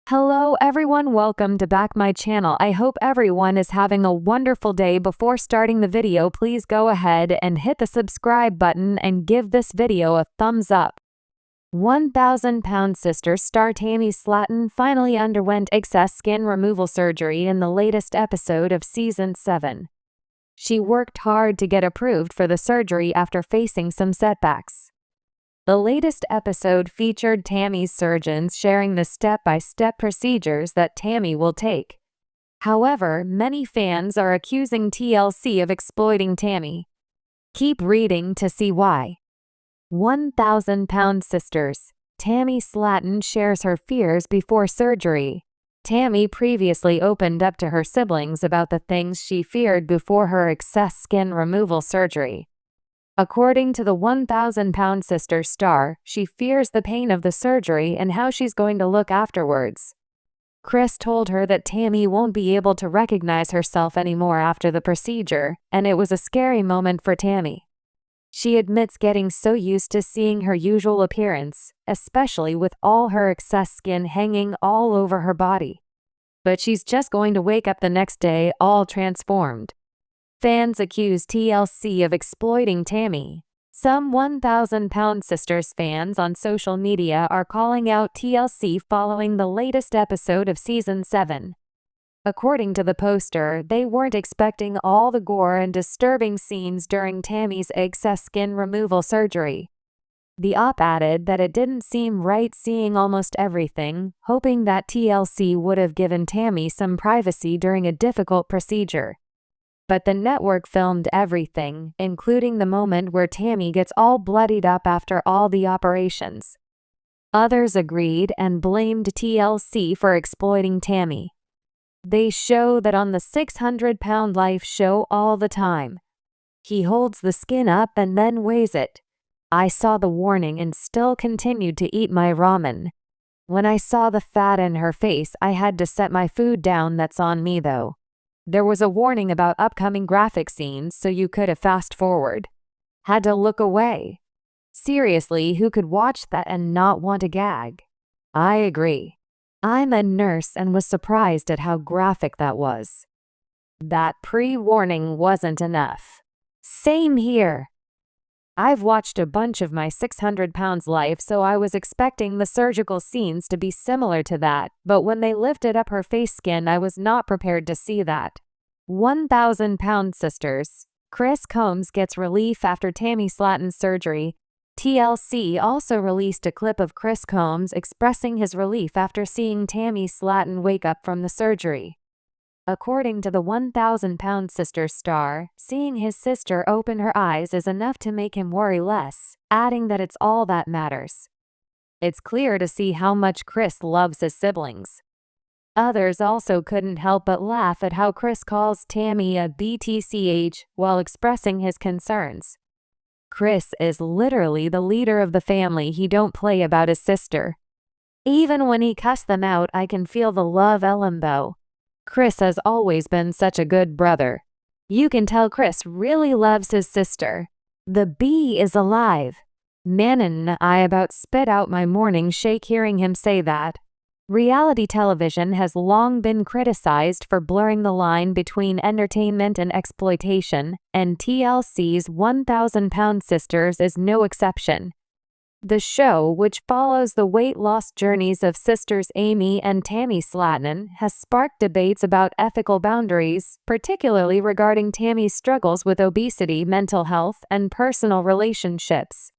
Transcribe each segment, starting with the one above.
Hello everyone, welcome to back my channel. I hope everyone is having a wonderful day. Before starting the video, please go ahead and hit the subscribe button and give this video a thumbs up. 1,000-pound sister star Tammy Slatten finally underwent excess skin removal surgery in the latest episode of Season 7. She worked hard to get approved for the surgery after facing some setbacks. The latest episode featured Tammy's surgeons sharing the step-by-step procedures that Tammy will take. However, many fans are accusing TLC of exploiting Tammy. Keep reading to see why. 1,000-pound sisters. Tammy Slatten shares her fears before surgery. Tammy previously opened up to her siblings about the things she feared before her excess skin removal surgery. According to the 1,000-pound sister star, she fears the pain of the surgery and how she's going to look afterwards. Chris told her that Tammy won't be able to recognize herself anymore after the procedure, and it was a scary moment for Tammy. She admits getting so used to seeing her usual appearance, especially with all her excess skin hanging all over her body. But she's just going to wake up the next day all transformed. Fans accuse TLC of exploiting Tammy. Some 1,000-pound sisters fans on social media are calling out TLC following the latest episode of Season 7. According to the poster, they weren't expecting all the gore and disturbing scenes during Tammy's excess skin removal surgery. The op added that it didn't seem right seeing almost everything, hoping that TLC would have given Tammy some privacy during a difficult procedure. But the network filmed everything, including the moment where Tammy gets all bloodied up after all the operations. Others agreed and blamed TLC for exploiting Tammy. They show that on the 600-pound life show all the time. He holds the skin up and then weighs it. I saw the warning and still continued to eat my ramen. When I saw the fat in her face, I had to set my food down. That's on me though. There was a warning about upcoming graphic scenes, so you could have fast forward. Had to look away. Seriously, who could watch that and not want to gag? I agree. I'm a nurse and was surprised at how graphic that was. That pre-warning wasn't enough. Same here. I've watched a bunch of my 600 pounds life, so I was expecting the surgical scenes to be similar to that, but when they lifted up her face skin, I was not prepared to see that. 1,000-pound sisters. Chris Combmes gets relief after Tammy Slatten's surgery. TLC also released a clip of Chris Combmes expressing his relief after seeing Tammy Slatten wake up from the surgery. According to the 1,000-pound sister star, seeing his sister open her eyes is enough to make him worry less, adding that it's all that matters. It's clear to see how much Chris loves his siblings. Others also couldn't help but laugh at how Chris calls Tammy a BTCH while expressing his concerns. Chris is literally the leader of the family. He don't play about his sister. Even when he cussed them out, I can feel the love Elimbo. Chris has always been such a good brother. You can tell Chris really loves his sister. The bee is alive. Man, I about spit out my morning shake hearing him say that. Reality television has long been criticized for blurring the line between entertainment and exploitation, and TLC's 1,000-pound sisters is no exception. The show, which follows the weight loss journeys of sisters Amy and Tammy Slatten, has sparked debates about ethical boundaries, particularly regarding Tammy's struggles with obesity, mental health, and personal relationships.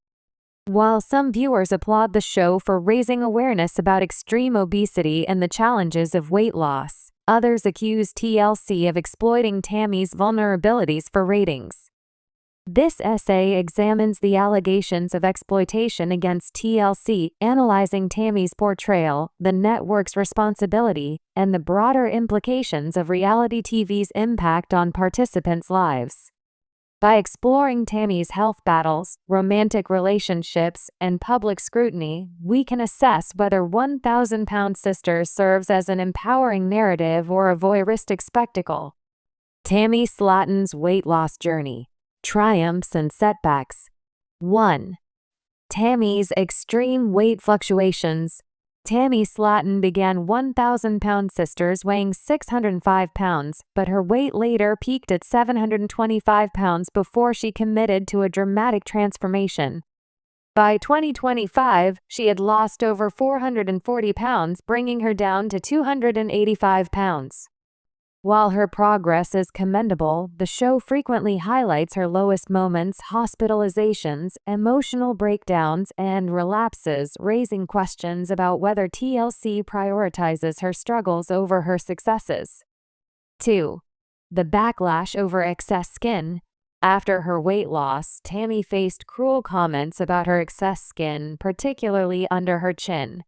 While some viewers applaud the show for raising awareness about extreme obesity and the challenges of weight loss, others accuse TLC of exploiting Tammy's vulnerabilities for ratings. This essay examines the allegations of exploitation against TLC, analyzing Tammy's portrayal, the network's responsibility, and the broader implications of reality TV's impact on participants' lives. By exploring Tammy's health battles, romantic relationships, and public scrutiny, we can assess whether 1,000-pound sister serves as an empowering narrative or a voyeuristic spectacle. Tammy Slatten's weight loss journey. Triumphs and setbacks. 1. Tammy's extreme weight fluctuations. Tammy Slatten began 1,000-pound sisters weighing 605 pounds, but her weight later peaked at 725 pounds before she committed to a dramatic transformation. By 2025, she had lost over 440 pounds, bringing her down to 285 pounds. While her progress is commendable, the show frequently highlights her lowest moments, hospitalizations, emotional breakdowns, and relapses, raising questions about whether TLC prioritizes her struggles over her successes. 2. The backlash over excess skin. After her weight loss, Tammy faced cruel comments about her excess skin, particularly under her chin.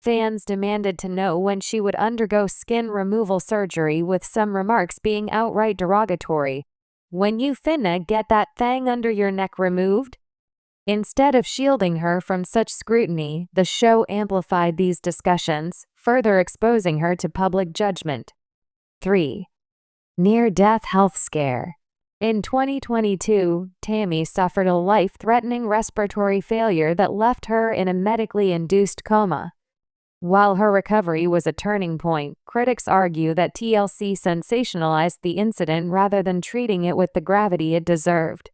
Fans demanded to know when she would undergo skin removal surgery, with some remarks being outright derogatory. "When you finna get that thing under your neck removed?" Instead of shielding her from such scrutiny, the show amplified these discussions, further exposing her to public judgment. 3. Near-death health scare. In 2022, Tammy suffered a life-threatening respiratory failure that left her in a medically induced coma. While her recovery was a turning point, critics argue that TLC sensationalized the incident rather than treating it with the gravity it deserved.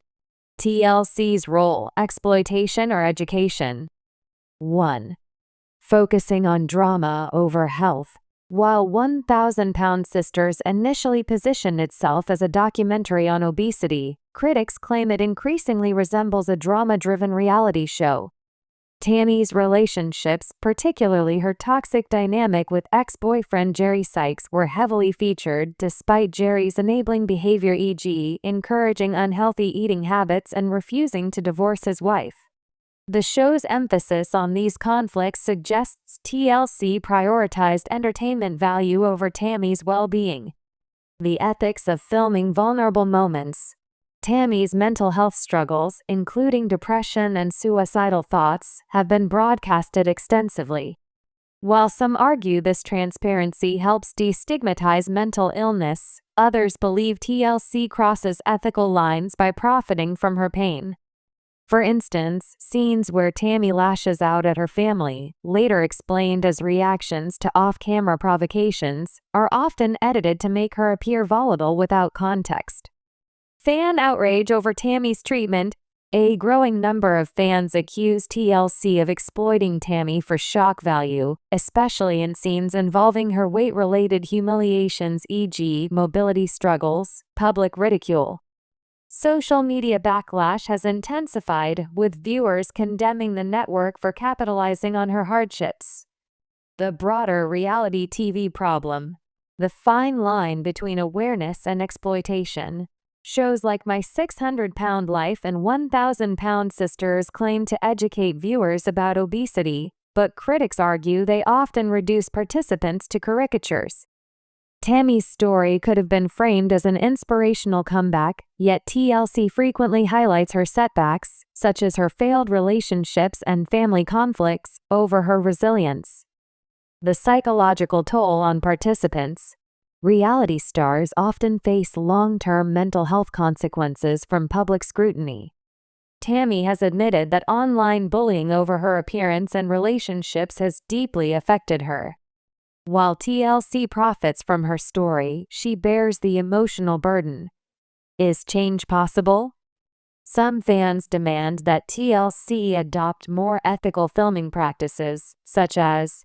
TLC's role: exploitation or education? 1. Focusing on drama over health. While 1,000-Pound Sisters initially positioned itself as a documentary on obesity, critics claim it increasingly resembles a drama-driven reality show. Tammy's relationships, particularly her toxic dynamic with ex-boyfriend Jerry Sykes, were heavily featured, despite Jerry's enabling behavior, e.g., encouraging unhealthy eating habits and refusing to divorce his wife. The show's emphasis on these conflicts suggests TLC prioritized entertainment value over Tammy's well-being. The ethics of filming vulnerable moments. Tammy's mental health struggles, including depression and suicidal thoughts, have been broadcasted extensively. While some argue this transparency helps destigmatize mental illness, others believe TLC crosses ethical lines by profiting from her pain. For instance, scenes where Tammy lashes out at her family, later explained as reactions to off-camera provocations, are often edited to make her appear volatile without context. Fan outrage over Tammy's treatment. A growing number of fans accuse TLC of exploiting Tammy for shock value, especially in scenes involving her weight-related humiliations, e.g., mobility struggles, public ridicule. Social media backlash has intensified, with viewers condemning the network for capitalizing on her hardships. The broader reality TV problem. The fine line between awareness and exploitation. Shows like My 600-Pound Life and 1,000-Pound Sisters claim to educate viewers about obesity, but critics argue they often reduce participants to caricatures. Tammy's story could have been framed as an inspirational comeback, yet TLC frequently highlights her setbacks, such as her failed relationships and family conflicts, over her resilience. The psychological toll on participants. Reality stars often face long-term mental health consequences from public scrutiny. Tammy has admitted that online bullying over her appearance and relationships has deeply affected her. While TLC profits from her story, she bears the emotional burden. Is change possible? Some fans demand that TLC adopt more ethical filming practices, such as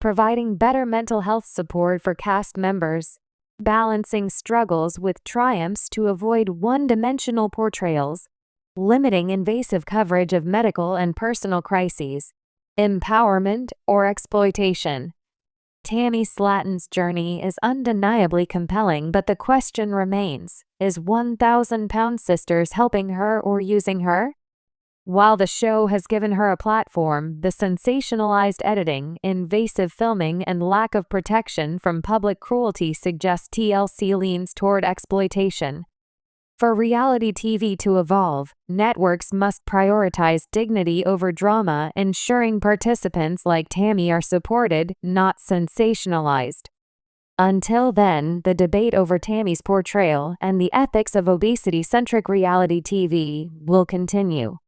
providing better mental health support for cast members, balancing struggles with triumphs to avoid one-dimensional portrayals, limiting invasive coverage of medical and personal crises, empowerment or exploitation. Tammy Slatten's journey is undeniably compelling, but the question remains, is 1,000-Pound Sisters helping her or using her? While the show has given her a platform, the sensationalized editing, invasive filming, and lack of protection from public cruelty suggest TLC leans toward exploitation. For reality TV to evolve, networks must prioritize dignity over drama, ensuring participants like Tammy are supported, not sensationalized. Until then, the debate over Tammy's portrayal and the ethics of obesity-centric reality TV will continue.